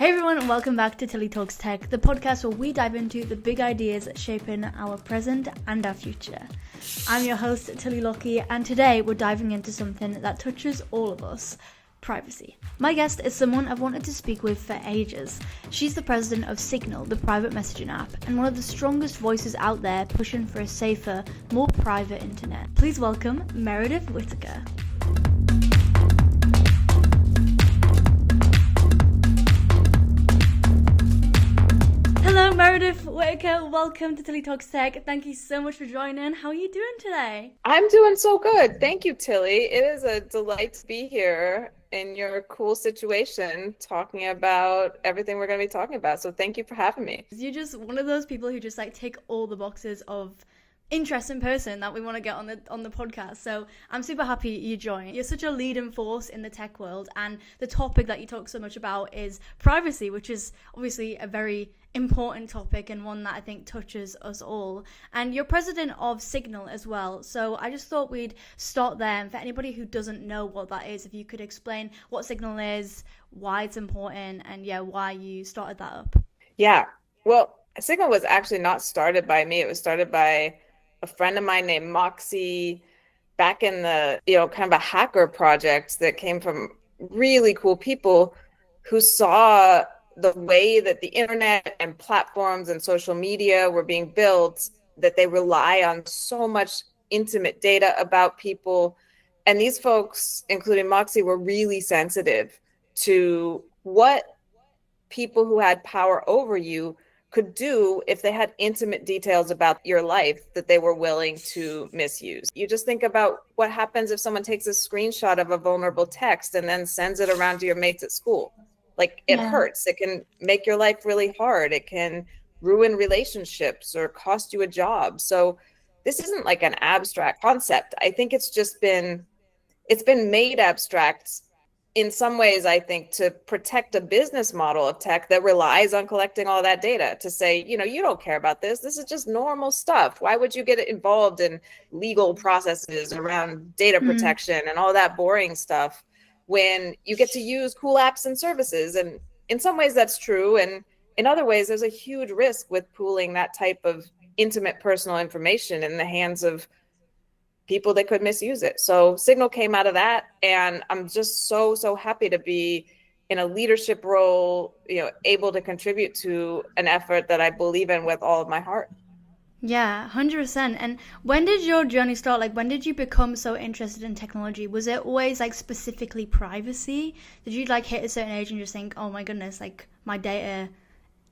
Hey everyone, and welcome back to Tilly Talks Tech, the podcast where we dive into the big ideas shaping our present and our future. I'm your host, Tilly Lockie, and today we're diving into something that touches all of us: privacy. My guest is someone I've wanted to speak with for ages. She's the president of Signal, the private messaging app, and one of the strongest voices out there pushing for a safer, more private internet. Please welcome Meredith Whittaker. Hello, Meredith Whittaker. Welcome to Tilly Talks Tech. Thank you so much for joining. How are you doing today? I'm doing so good. Thank you, Tilly. It is a delight to be here in your cool situation talking about everything we're going to be talking about. So thank you for having me. You're just one of those people who just tick all the boxes of interesting person that we want to get on the podcast. So I'm super happy you joined. You're such a leading force in the tech world, and the topic that you talk so much about is privacy, which is obviously a very important topic and one that I think touches us all. And you're president of Signal as well, so I just thought we'd start there. And for anybody who doesn't know what that is, if you could explain what Signal is, why it's important, and why you started that up. Yeah, well, Signal was actually not started by me. It was started by a friend of mine named Moxie back in the, kind of a hacker project that came from really cool people who saw the way that the internet and platforms and social media were being built, that they rely on so much intimate data about people. And these folks, including Moxie, were really sensitive to what people who had power over you could do if they had intimate details about your life that they were willing to misuse. You just think about what happens if someone takes a screenshot of a vulnerable text and then sends it around to your mates at school. It hurts. It can make your life really hard. It can ruin relationships or cost you a job. So this isn't like an abstract concept. I think it's been made abstract in some ways, I think, to protect a business model of tech that relies on collecting all that data, to say, you don't care about this. This is just normal stuff. Why would you get involved in legal processes around data protection and all that boring stuff when you get to use cool apps and services? And in some ways that's true. And in other ways, there's a huge risk with pooling that type of intimate personal information in the hands of people that could misuse it. So Signal came out of that, and I'm just so happy to be in a leadership role, able to contribute to an effort that I believe in with all of my heart. Yeah, 100%. And when did your journey start? When did you become so interested in technology? Was it always specifically privacy? Did you hit a certain age and just think, oh my goodness, my data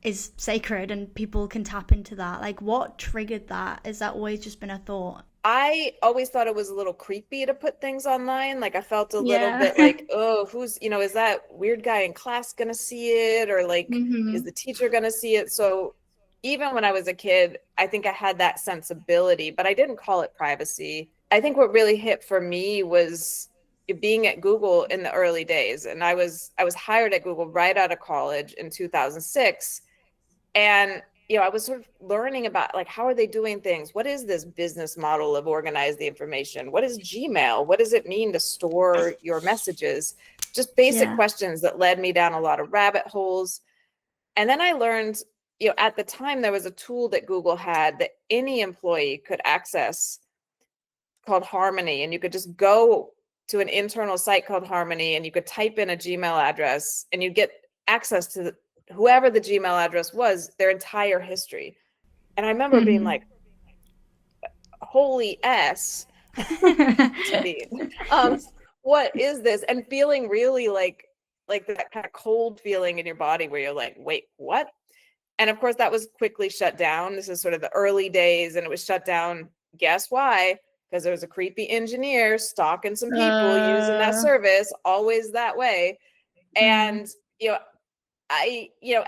is sacred and people can tap into that? What triggered that? Has that always just been a thought? I always thought it was a little creepy to put things online. I felt a little bit oh, who's, is that weird guy in class gonna see it? Or is the teacher gonna see it? So even when I was a kid, I think I had that sensibility, but I didn't call it privacy. I think what really hit for me was being at Google in the early days. And I was hired at Google right out of college in 2006. And I was sort of learning about how are they doing things? What is this business model of organize the information? What is Gmail? What does it mean to store your messages? Just basic questions that led me down a lot of rabbit holes. And then I learned, at the time there was a tool that Google had that any employee could access called Harmony. And you could just go to an internal site called Harmony and you could type in a Gmail address and you'd get access to whoever the Gmail address was, their entire history. And I remember being like, holy S, what is this? And feeling really like that kind of cold feeling in your body where you're like, wait, what? And of course that was quickly shut down. This is sort of the early days, and it was shut down. Guess why? Because there was a creepy engineer stalking some people using that service, always that way. And,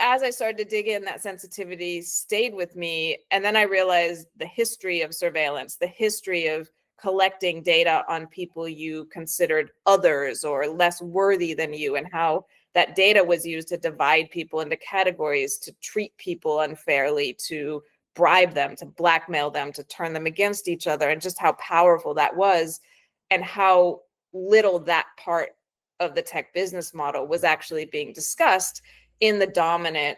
as I started to dig in, that sensitivity stayed with me. And then I realized the history of surveillance, the history of collecting data on people you considered others or less worthy than you, and how that data was used to divide people into categories, to treat people unfairly, to bribe them, to blackmail them, to turn them against each other, and just how powerful that was, and how little that part of the tech business model was actually being discussed in the dominant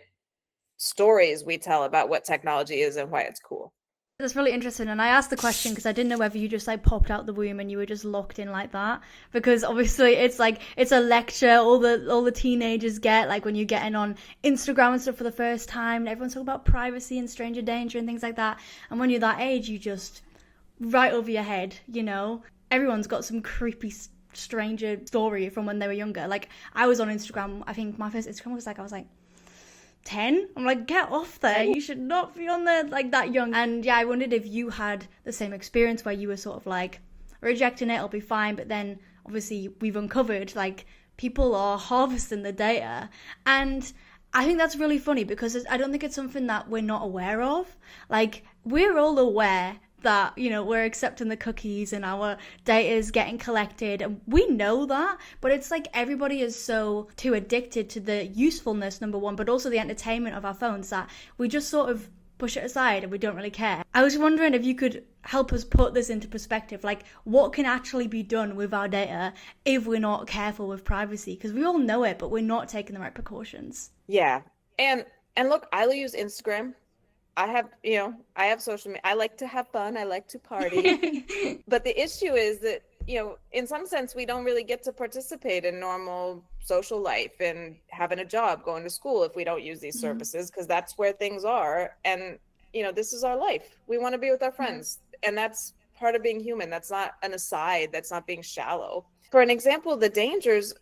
stories we tell about what technology is and why it's cool. That's really interesting, and I asked the question because I didn't know whether you just like popped out the womb and you were just locked in like that. Because obviously it's like it's a lecture all the teenagers get, like when you're getting on Instagram and stuff for the first time, and everyone's talking about privacy and stranger danger and things like that. And when you're that age, you just right over your head, you know. Everyone's got some creepy stranger story from when they were younger. Like I was on Instagram. I think my first Instagram was like I was like 10. I'm like, get off there, you should not be on there like that young. And yeah, I wondered if you had the same experience where you were sort of like rejecting it, it'll be fine, but then obviously we've uncovered like people are harvesting the data. And I think that's really funny because I don't think it's something that we're not aware of. Like we're all aware that, you know, we're accepting the cookies and our data is getting collected, and we know that, but it's like everybody is so too addicted to the usefulness, number one, but also the entertainment of our phones, that we just sort of push it aside and we don't really care. I was wondering if you could help us put this into perspective, like what can actually be done with our data if we're not careful with privacy, because we all know it, but we're not taking the right precautions. Yeah. And look, I use Instagram. I have social media. I like to have fun. I like to party. But the issue is that, in some sense, we don't really get to participate in normal social life and having a job, going to school if we don't use these services, because that's where things are. And, this is our life. We want to be with our friends. And that's part of being human. That's not an aside. That's not being shallow. For an example, the dangers,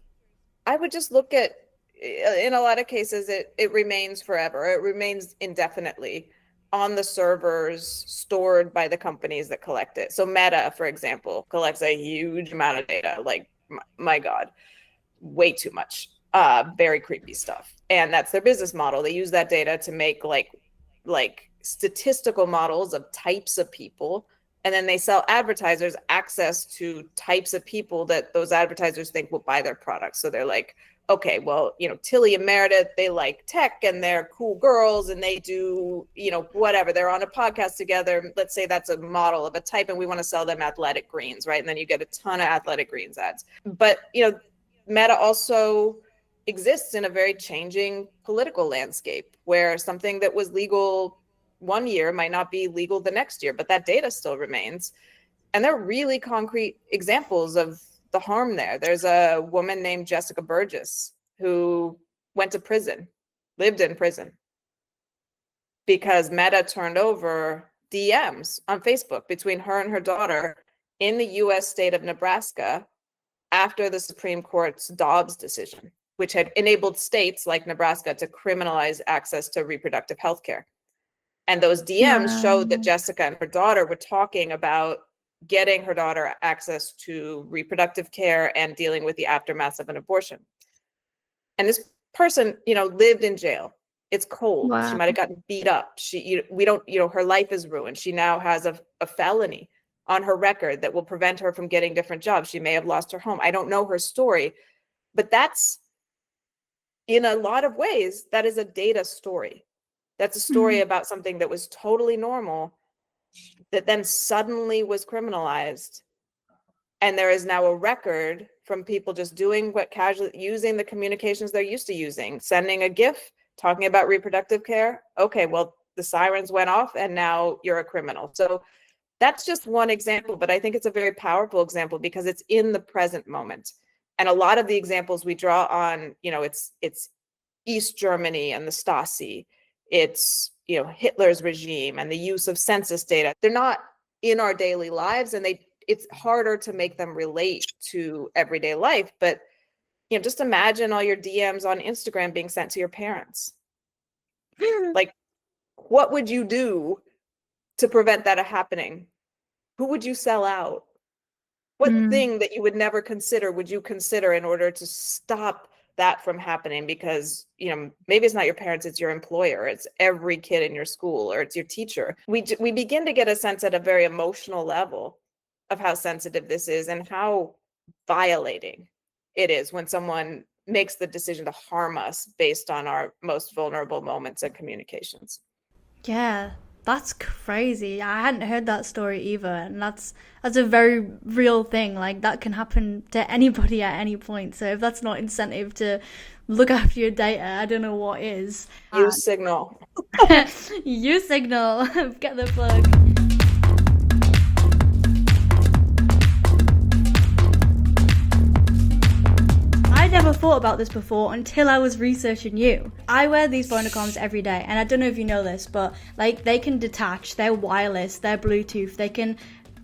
I would just look at, in a lot of cases, it remains forever. It remains indefinitely on the servers stored by the companies that collect it. So Meta, for example, collects a huge amount of data, like, my God, way too much, very creepy stuff. And that's their business model. They use that data to make like statistical models of types of people. And then they sell advertisers access to types of people that those advertisers think will buy their products. So they're like, okay, well, Tilly and Meredith, they like tech and they're cool girls and they do, whatever. They're on a podcast together. Let's say that's a model of a type and we want to sell them athletic greens, right? And then you get a ton of athletic greens ads. But, Meta also exists in a very changing political landscape where something that was legal one year might not be legal the next year, but that data still remains. And there are really concrete examples of the harm there. There's a woman named Jessica Burgess who went to prison, lived in prison, because Meta turned over DMs on Facebook between her and her daughter in the US state of Nebraska after the Supreme Court's Dobbs decision, which had enabled states like Nebraska to criminalize access to reproductive health care. And those DMs showed that Jessica and her daughter were talking about getting her daughter access to reproductive care and dealing with the aftermath of an abortion. And this person, lived in jail. It's cold. Wow. She might have gotten beat up. Her life is ruined. She now has a felony on her record that will prevent her from getting different jobs. She may have lost her home. I don't know her story, but that's, in a lot of ways, that is a data story. That's a story about something that was totally normal that then suddenly was criminalized. And there is now a record from people just doing using the communications they're used to using, sending a GIF, talking about reproductive care. Okay, well, the sirens went off and now you're a criminal. So that's just one example, but I think it's a very powerful example because it's in the present moment. And a lot of the examples we draw on, it's East Germany and the Stasi. It's, Hitler's regime and the use of census data. They're not in our daily lives, and it's harder to make them relate to everyday life. But, just imagine all your DMs on Instagram being sent to your parents. Like, what would you do to prevent that happening? Who would you sell out? What thing that you would never consider would you consider in order to stop that from happening? Because maybe it's not your parents, it's your employer, it's every kid in your school, or it's your teacher. We begin to get a sense at a very emotional level of how sensitive this is and how violating it is when someone makes the decision to harm us based on our most vulnerable moments and communications. Yeah, That's crazy. I hadn't heard that story either, and that's a very real thing. Like that can happen to anybody at any point. So if that's not incentive to look after your data, I don't know what is. Use Signal. Use Signal. Get the plug. I never thought about this before until I was researching you. I wear these Phonocoms every day, and I don't know if you know this, but like they can detach, they're wireless, they're Bluetooth, they can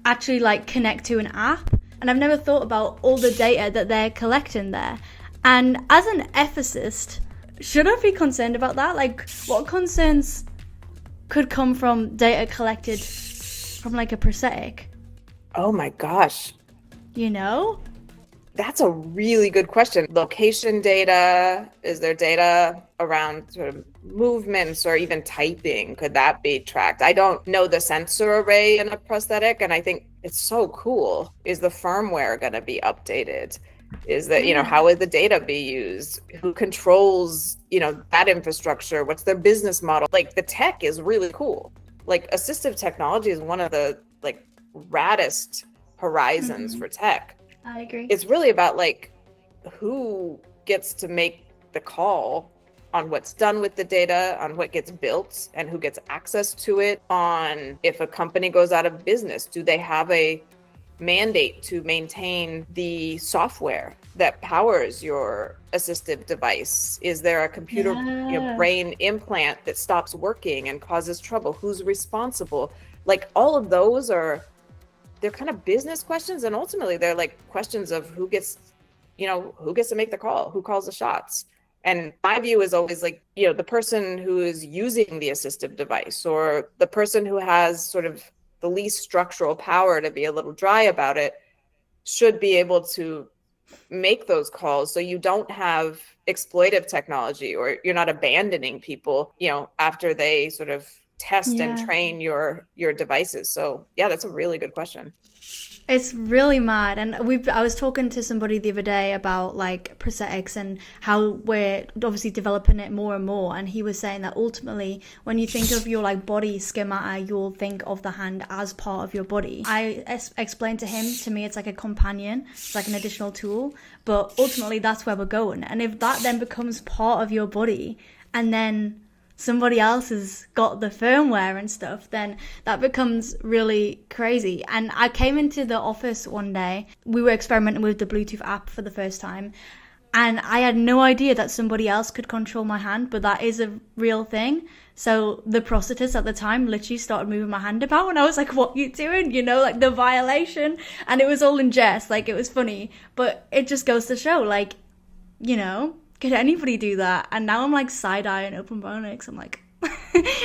actually like connect to an app. And I've never thought about all the data that they're collecting there. And as an ethicist, should I be concerned about that? Like, what concerns could come from data collected from like a prosthetic? Oh my gosh. You know? That's a really good question. Location data, is there data around sort of movements or even typing? Could that be tracked? I don't know the sensor array in a prosthetic, and I think it's so cool. Is the firmware going to be updated? Is that, how would the data be used? Who controls, that infrastructure? What's their business model? Like the tech is really cool. Like assistive technology is one of the like raddest horizons for tech. I agree. It's really about like who gets to make the call on what's done with the data, on what gets built and who gets access to it, on if a company goes out of business, do they have a mandate to maintain the software that powers your assistive device? Is there a computer brain implant that stops working and causes trouble? Who's responsible? Like all of those they're kind of business questions, and ultimately they're like questions of who gets to make the call, who calls the shots. And my view is always like, the person who is using the assistive device or the person who has sort of the least structural power, to be a little dry about it, should be able to make those calls so you don't have exploitive technology, or you're not abandoning people, after they sort of test and train your devices. So yeah, that's a really good question. It's really mad. And I was talking to somebody the other day about like prosthetics and how we're obviously developing it more and more, and he was saying that ultimately when you think of your like body schemata, you'll think of the hand as part of your body. I explained to me it's like a companion, it's like an additional tool, but ultimately that's where we're going. And if that then becomes part of your body and then somebody else has got the firmware and stuff, then that becomes really crazy. And I came into the office one day, we were experimenting with the Bluetooth app for the first time, and I had no idea that somebody else could control my hand, but that is a real thing. So the prosthetist at the time literally started moving my hand about, and I was like, what are you doing? Like the violation. And it was all in jest, like it was funny, but it just goes to show, like, could anybody do that? And now I'm like side-eyeing OpenBonix. I'm like,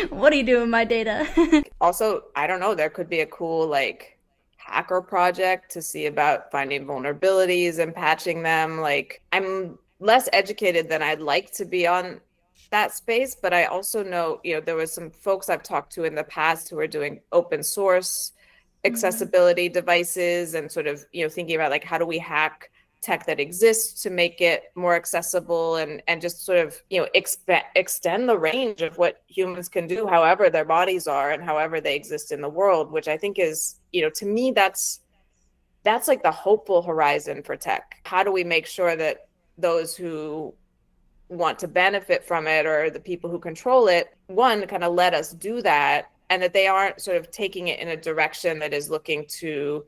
what are you doing with my data? Also, I don't know, there could be a cool like hacker project to see about finding vulnerabilities and patching them. Like I'm less educated than I'd like to be on that space, but I also know, there was some folks I've talked to in the past who are doing open source accessibility devices and sort of, thinking about like, how do we hack tech that exists to make it more accessible and just sort of extend the range of what humans can do however their bodies are and however they exist in the world, which I think is, to me, that's like the hopeful horizon for tech. How do we make sure that those who want to benefit from it, or the people who control it, one, kind of let us do that, and that they aren't sort of taking it in a direction that is looking to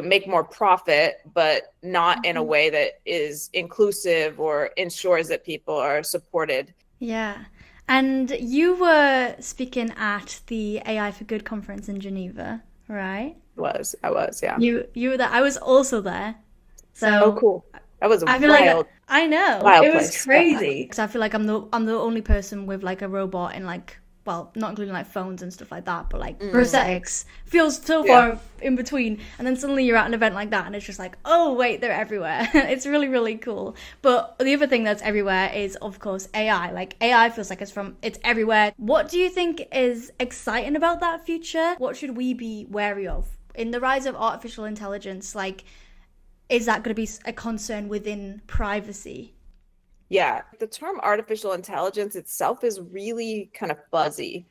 make more profit, but not in a way that is inclusive or ensures that people are supported. Yeah. And you were speaking at the AI for Good conference in Geneva, right? I was, yeah. You were there. I was also there. So oh, cool. That was I feel wild. like I know. Wild it was place. crazy. Because I feel like I'm the only person with like a robot and like, well, not including like phones and stuff like that, but like prosthetics feels so far in between. And then suddenly you're at an event like that and it's just like, oh wait, they're everywhere. It's really, really cool. But the other thing that's everywhere is, of course, AI. Like AI feels like it's everywhere. What do you think is exciting about that future? What should we be wary of? In the rise of artificial intelligence, like, is that going to be a concern within privacy? Yeah, the term artificial intelligence itself is really kind of fuzzy.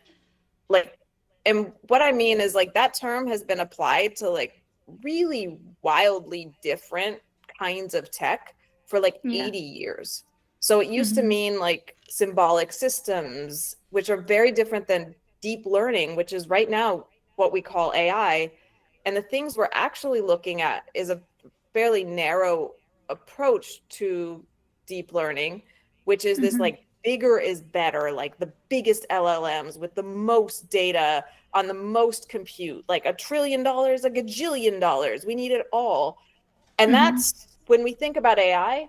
Like And what I mean is like that term has been applied to like really wildly different kinds of tech for like Yeah. 80 years. So it used to Mm-hmm. mean like symbolic systems, which are very different than deep learning, which is right now what we call AI. And the things we're actually looking at is a fairly narrow approach to deep learning, which is this Mm-hmm. like bigger is better, like the biggest LLMs with the most data on the most compute, like $1 trillion, a gajillion dollars. We need it all. And Mm-hmm. that's when we think about AI,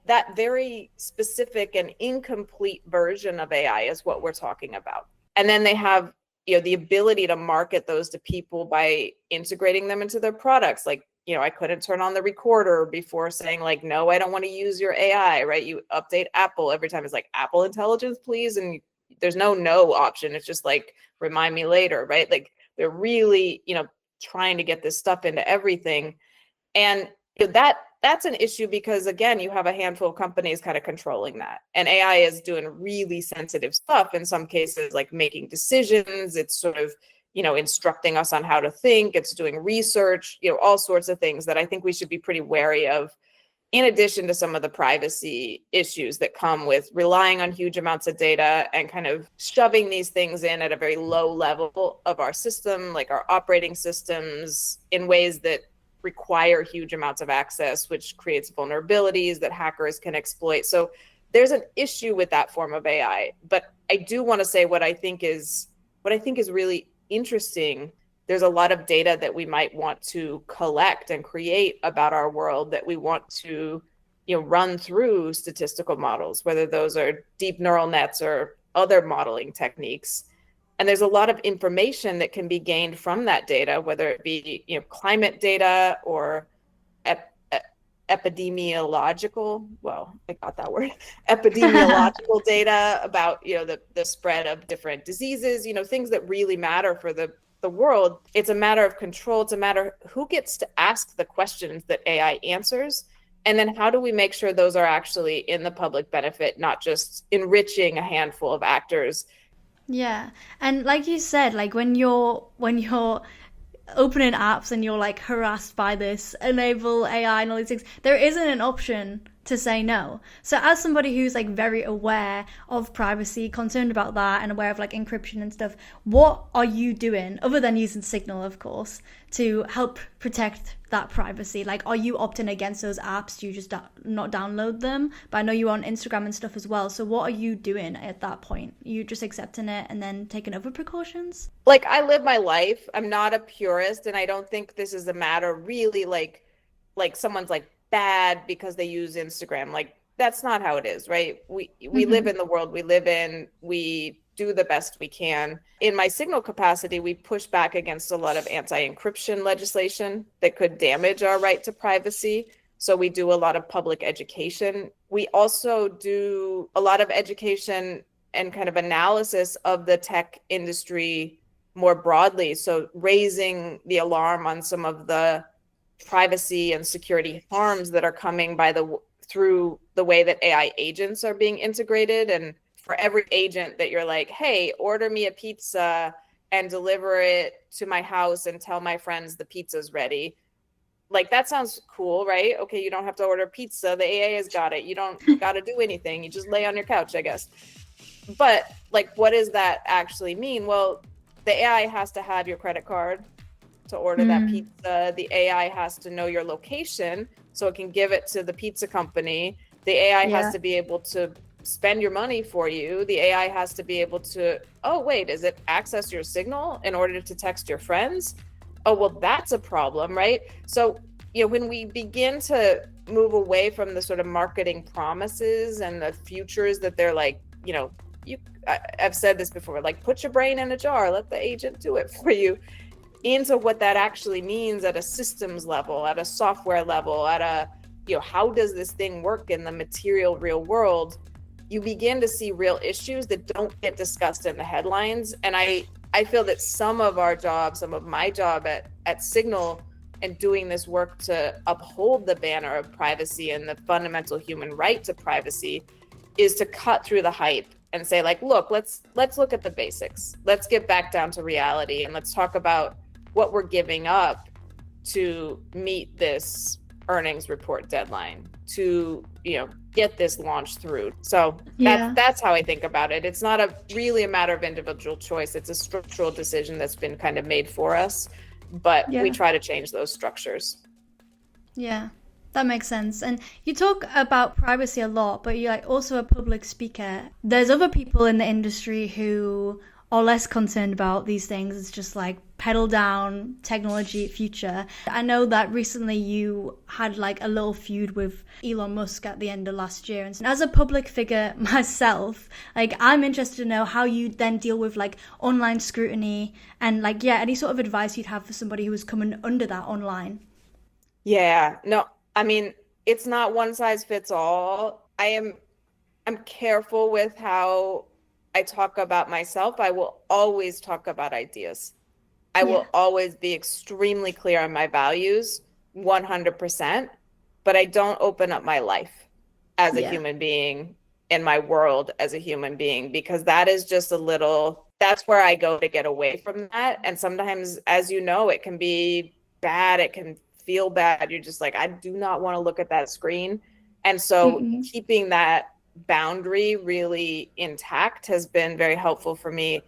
that very specific and incomplete version of AI is what we're talking about. And then they have, the ability to market those to people by integrating them into their products. Like, I couldn't turn on the recorder before saying like, no, I don't want to use your AI, right? You update Apple every time. It's like Apple Intelligence, please. And there's no option. It's just like, remind me later, right? Like they're really, trying to get this stuff into everything. And that's an issue because again, you have a handful of companies kind of controlling that. And AI is doing really sensitive stuff in some cases, like making decisions. It's sort of, instructing us on how to think. It's doing research, all sorts of things that I think we should be pretty wary of, in addition to some of the privacy issues that come with relying on huge amounts of data and kind of shoving these things in at a very low level of our system, like our operating systems, in ways that require huge amounts of access, which creates vulnerabilities that hackers can exploit. So there's an issue with that form of AI. But I do want to say what I think is really interesting. There's a lot of data that we might want to collect and create about our world that we want to, run through statistical models, whether those are deep neural nets or other modeling techniques. And there's a lot of information that can be gained from that data, whether it be, climate data or epidemiological, well, I got that word, epidemiological data about, the spread of different diseases, things that really matter for the world. It's a matter of control. It's a matter of who gets to ask the questions that AI answers. And then how do we make sure those are actually in the public benefit, not just enriching a handful of actors. Yeah. And like you said, like when you're opening apps and you're like harassed by this enable AI and all these things, there isn't an option to say no. So as somebody who's like very aware of privacy, concerned about that and aware of like encryption and stuff, what are you doing other than using Signal, of course, to help protect that privacy? Like, are you opting against those apps? Do you just not download them? But I know you're on Instagram and stuff as well. So what are you doing at that point? You just accepting it and then taking other precautions? Like, I live my life. I'm not a purist, and I don't think this is a matter really like someone's like bad because they use Instagram. Like, that's not how it is, right? We live in the world we live in. We do the best we can. In my Signal capacity, we push back against a lot of anti-encryption legislation that could damage our right to privacy. So we do a lot of public education. We also do a lot of education and kind of analysis of the tech industry more broadly. So raising the alarm on some of the privacy and security harms that are coming through the way that AI agents are being integrated. And for every agent that you're like, hey, order me a pizza and deliver it to my house and tell my friends the pizza's ready. Like, that sounds cool, right? Okay, you don't have to order pizza. The AI has got it. You don't got to do anything. You just lay on your couch, I guess. But like, what does that actually mean? Well, the AI has to have your credit card to order that pizza. The AI has to know your location so it can give it to the pizza company. The AI has to be able to spend your money for you. The AI has to be able to, oh, wait, is it access your Signal in order to text your friends? Oh, well, that's a problem, right? So, when we begin to move away from the sort of marketing promises and the futures that they're like, I've said this before, like, put your brain in a jar, let the agent do it for you, into what that actually means at a systems level, at a software level, at a, how does this thing work in the material real world? You begin to see real issues that don't get discussed in the headlines. And I feel that some of my job at Signal and doing this work to uphold the banner of privacy and the fundamental human right to privacy is to cut through the hype and say like, look, let's look at the basics. Let's get back down to reality, and let's talk about what we're giving up to meet this earnings report deadline, to get this launch through. So that's how I think about it. It's not really a matter of individual choice. It's a structural decision that's been kind of made for us, but we try to change those structures. Yeah, that makes sense. And you talk about privacy a lot, but you're like also a public speaker. There's other people in the industry who are less concerned about these things. It's just like pedal down technology future. I know that recently you had like a little feud with Elon Musk at the end of last year. And as a public figure myself, like I'm interested to know how you then deal with like online scrutiny and like, any sort of advice you'd have for somebody who was coming under that online. Yeah, no, I mean, it's not one size fits all. I'm careful with how I talk about myself. I will always talk about ideas. I will always be extremely clear on my values, 100%, but I don't open up my life as a human being, in my world as a human being, because that is just that's where I go to get away from that. And sometimes, as you know, it can be bad. It can feel bad. You're just like, I do not want to look at that screen. And so keeping that boundary really intact has been very helpful for me.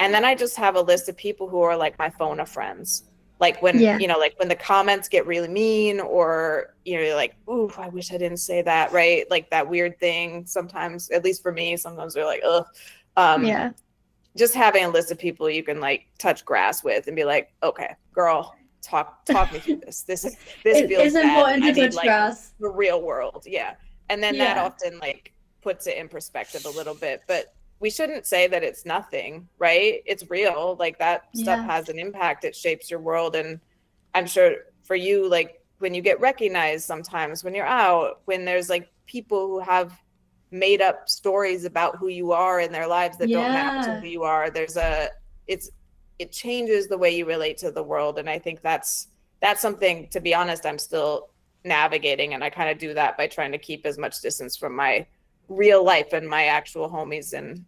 And then I just have a list of people who are like my phone of friends. Like when, like when the comments get really mean, or, you're like, ooh, I wish I didn't say that, right? Like that weird thing sometimes, at least for me, sometimes they're like, ugh. Just having a list of people you can like touch grass with and be like, okay, girl, talk me through this. This feels bad. Important to touch grass. The real world. Yeah. And then that often like puts it in perspective a little bit, but we shouldn't say that it's nothing, right? It's real. Like that stuff has an impact. It shapes your world. And I'm sure for you, like when you get recognized sometimes when you're out, when there's like people who have made up stories about who you are in their lives that don't match who you are, it changes the way you relate to the world. And I think that's something, to be honest, I'm still navigating. And I kind of do that by trying to keep as much distance from my real life and my actual homies and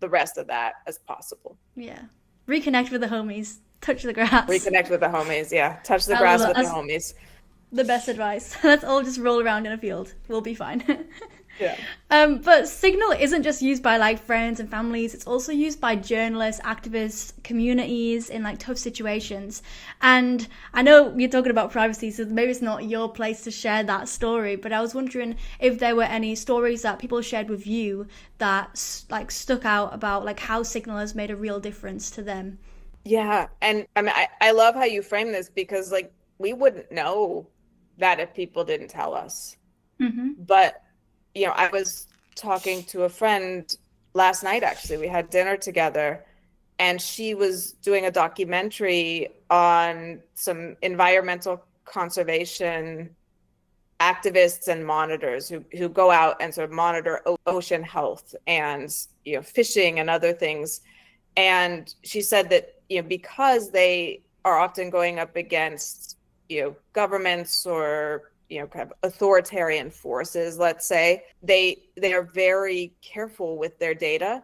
the rest of that as possible. Yeah. Reconnect with the homies. Touch the grass. Reconnect with the homies. Yeah. Touch the grass with the homies. The best advice. Let's all just roll around in a field. We'll be fine. Yeah. But Signal isn't just used by like friends and families. It's also used by journalists, activists, communities in like tough situations. And I know you're talking about privacy, so maybe it's not your place to share that story, but I was wondering if there were any stories that people shared with you that like stuck out about like how Signal has made a real difference to them. Yeah. And I mean, I love how you frame this, because like we wouldn't know that if people didn't tell us. But I was talking to a friend last night, actually. We had dinner together, and she was doing a documentary on some environmental conservation activists and monitors who go out and sort of monitor ocean health and, fishing and other things. And she said that, because they are often going up against, governments or kind of authoritarian forces, let's say, they are very careful with their data,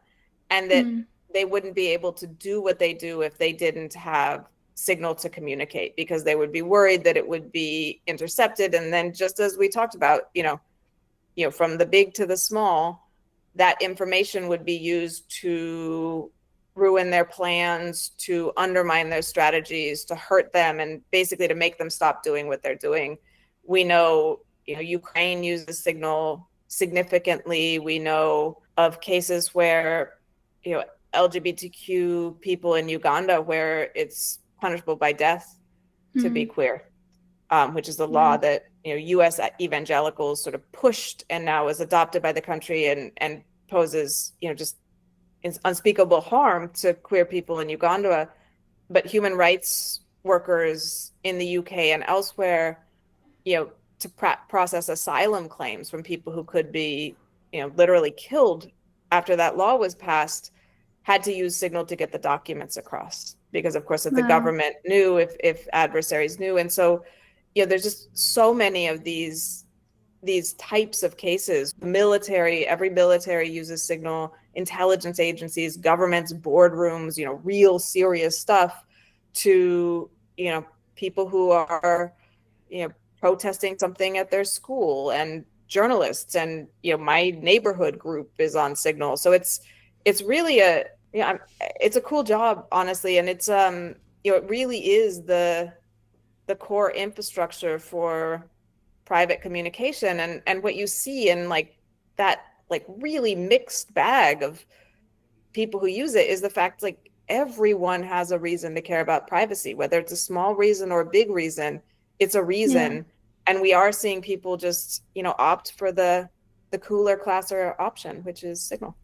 and that they wouldn't be able to do what they do if they didn't have Signal to communicate, because they would be worried that it would be intercepted. And then, just as we talked about, from the big to the small, that information would be used to ruin their plans, to undermine their strategies, to hurt them, and basically to make them stop doing what they're doing. We know, Ukraine uses Signal significantly. We know of cases where, LGBTQ people in Uganda, where it's punishable by death to be queer, which is a law that, U.S. evangelicals sort of pushed and now is adopted by the country and poses, just unspeakable harm to queer people in Uganda. But human rights workers in the UK and elsewhere, to process asylum claims from people who could be, literally killed after that law was passed, had to use Signal to get the documents across. Because, of course, if the government knew, if adversaries knew. And so, there's just so many of these these types of cases. Every military uses Signal, intelligence agencies, governments, boardrooms, real serious stuff to, people who are, protesting something at their school, and journalists, and, my neighborhood group is on Signal. So it's really it's a cool job, honestly. And it's, it really is the core infrastructure for private communication. And what you see in that really mixed bag of people who use it is the fact everyone has a reason to care about privacy, whether it's a small reason or a big reason. It's a reason. Yeah. And we are seeing people just opt for the cooler, classier option, which is Signal.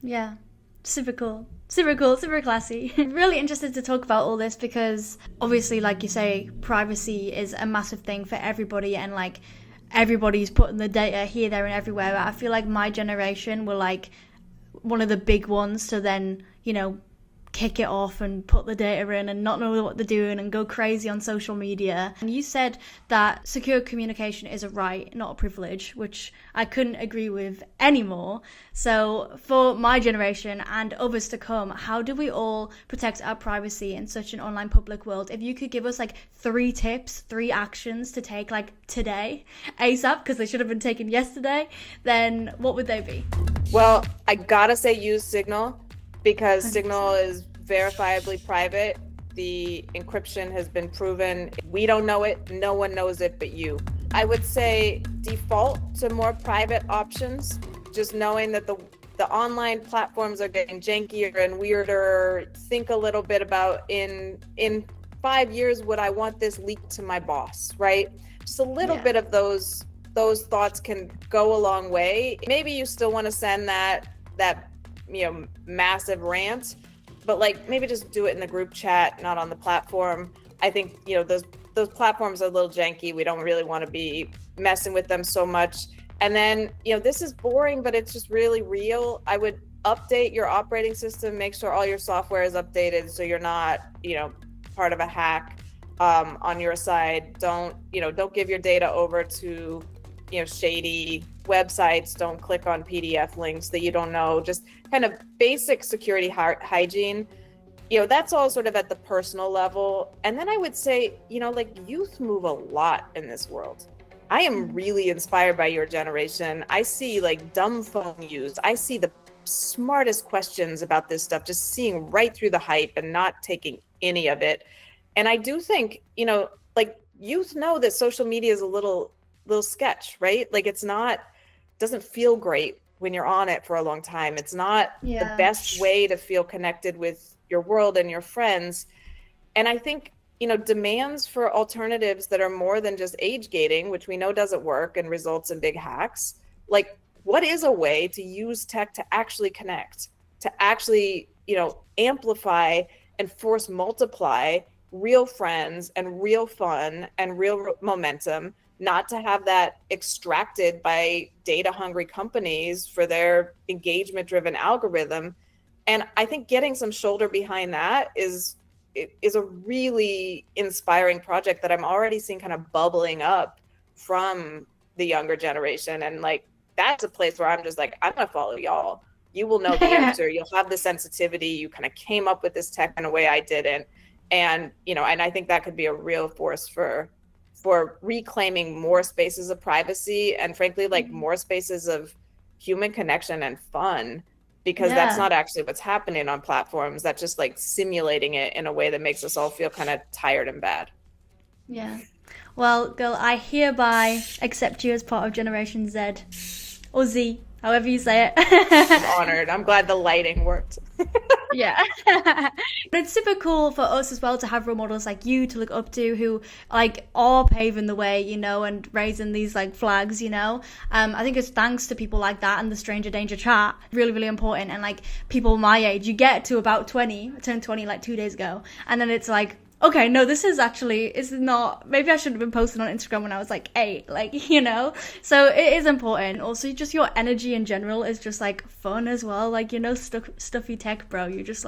Yeah, super cool, super classy. Really interested to talk about all this because obviously, like you say, privacy is a massive thing for everybody, and everybody's putting the data here, there and everywhere. But I feel like my generation were one of the big ones to then, kick it off and put the data in and not know what they're doing and go crazy on social media. And you said that secure communication is a right, not a privilege, which I couldn't agree with anymore. So for my generation and others to come, how do we all protect our privacy in such an online public world? If you could give us 3 tips, 3 actions to take today, ASAP, because they should have been taken yesterday, then what would they be? Well, I gotta say use Signal, because 100%. Signal is verifiably private. The encryption has been proven. We don't know it. No one knows it but you. I would say default to more private options, just knowing that the online platforms are getting jankier and weirder. Think a little bit about in 5 years, would I want this leaked to my boss, right? Just a little bit of those thoughts can go a long way. Maybe you still want to send that massive rant, but maybe just do it in the group chat, not on the platform. I think those platforms are a little janky. We don't really want to be messing with them so much. And then this is boring, but it's just really real. I would update your operating system, make sure all your software is updated so you're not part of a hack on your side. Don't give your data over to shady websites. Don't click on PDF links that you don't know. Just kind of basic security hygiene. That's all sort of at the personal level. And then I would say, youth move a lot in this world. I am really inspired by your generation. I see dumb phone use. I see the smartest questions about this stuff, just seeing right through the hype and not taking any of it. And I do think, youth know that social media is a little sketch, right? Doesn't feel great when you're on it for a long time. It's not the best way to feel connected with your world and your friends. And I think, demands for alternatives that are more than just age gating, which we know doesn't work and results in big hacks. What is a way to use tech to actually connect, to actually, amplify and force multiply real friends and real fun and real momentum, not to have that extracted by data hungry companies for their engagement driven algorithm. And I think getting some shoulder behind that is a really inspiring project that I'm already seeing kind of bubbling up from the younger generation. And that's a place where I'm just I'm gonna follow y'all. You will know the answer. You'll have the sensitivity. You kind of came up with this tech in a way I didn't. And, and I think that could be a real force for reclaiming more spaces of privacy and frankly, more spaces of human connection and fun, because that's not actually what's happening on platforms. That's just simulating it in a way that makes us all feel kind of tired and bad. Yeah. Well, girl, I hereby accept you as part of Generation Z or Z, however you say it. I'm honored. I'm glad the lighting worked. Yeah. But it's super cool for us as well to have role models like you to look up to who are paving the way, and raising these flags, I think it's thanks to people like that and the Stranger Danger chat, really, really important. And people my age, you get to about 20, I turned 20 2 days ago, and then it's okay, no, this is not, maybe I shouldn't have been posting on Instagram when I was 8, so it is important. Also, just your energy in general is just fun as well. Stuffy tech, bro. You're just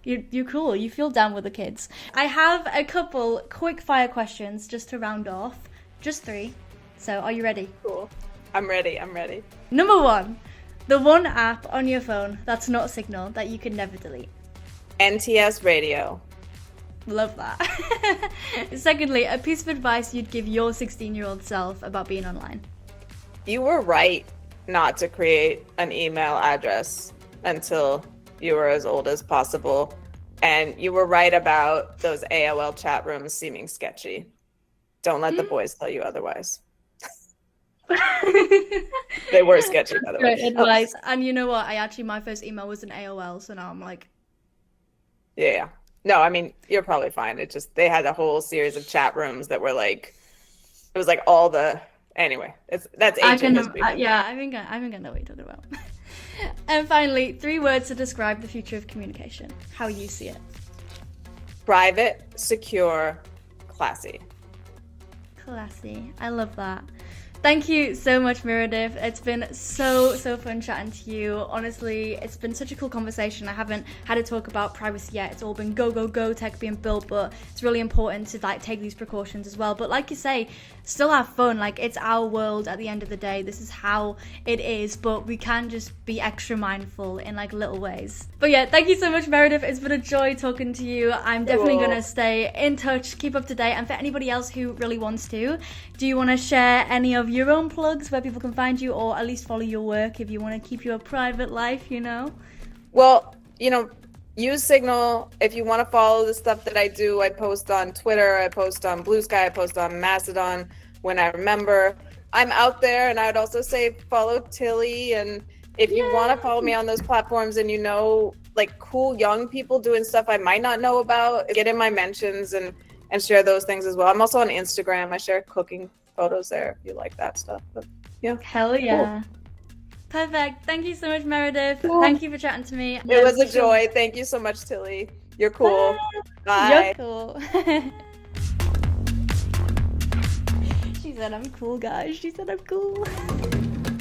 you're cool. You feel down with the kids. I have a couple quick fire questions just to round off, just 3. So are you ready? Cool. I'm ready. Number 1, the one app on your phone that's not Signal that you can never delete. NTS Radio. Love that. Secondly, a piece of advice you'd give your 16-year-old self about being online. You were right not to create an email address until you were as old as possible. And you were right about those AOL chat rooms seeming sketchy. Don't let the boys tell you otherwise. They were sketchy, by the way. Great advice. And you know what? My first email was an AOL, so now I'm like... Yeah. No, I mean, you're probably fine. It just, they had a whole series of chat rooms that were like, it was like all the, anyway, that's ancient history. I think I know what you're talking about. And finally, 3 words to describe the future of communication. How you see it. Private, secure, classy. Classy. I love that. Thank you so much, Meredith. It's been so fun chatting to you. Honestly, it's been such a cool conversation. I haven't had to talk about privacy yet. It's all been go, tech being built, but it's really important to like take these precautions as well. But like you say, still have fun. Like, it's our world at the end of the day. This is how it is, but we can just be extra mindful in like little ways. But yeah, thank you so much, Meredith. It's been a joy talking to you. I'm definitely going to stay in touch, keep up to date. And for anybody else who really wants to, do you want to share any of your own plugs where people can find you, or at least follow your work if you want to keep your private life, you know? Well, use Signal. If you want to follow the stuff that I do, I post on Twitter, I post on Blue Sky, I post on Mastodon when I remember. I'm out there, and I would also say follow Tilly. And if you want to follow me on those platforms and like cool young people doing stuff I might not know about, get in my mentions and share those things as well. I'm also on Instagram. I share cooking photos there if you like that stuff. But yeah. Hell yeah. Cool. Perfect. Thank you so much, Meredith. Cool. Thank you for chatting to me. It was a joy. Thank you so much, Tilly. You're cool. Bye. You're cool. She said I'm cool, guys. She said I'm cool.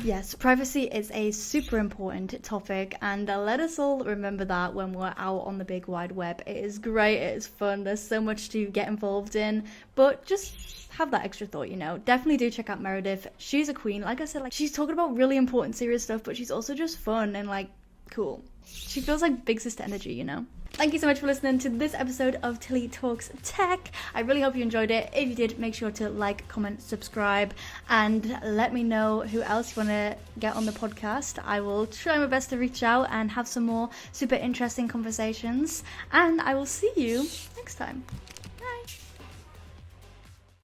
Yes, privacy is a super important topic, and let us all remember that when we're out on the big wide web. It is great, it is fun, there's so much to get involved in, but just have that extra thought, Definitely do check out Meredith. She's a queen. Like I said, like, she's talking about really important, serious stuff, but she's also just fun and like cool. She feels like big sister energy, Thank you so much for listening to this episode of Tilly Talks Tech. I really hope you enjoyed it. If you did, make sure to like, comment, subscribe, and let me know who else you want to get on the podcast. I will try my best to reach out and have some more super interesting conversations, and I will see you next time.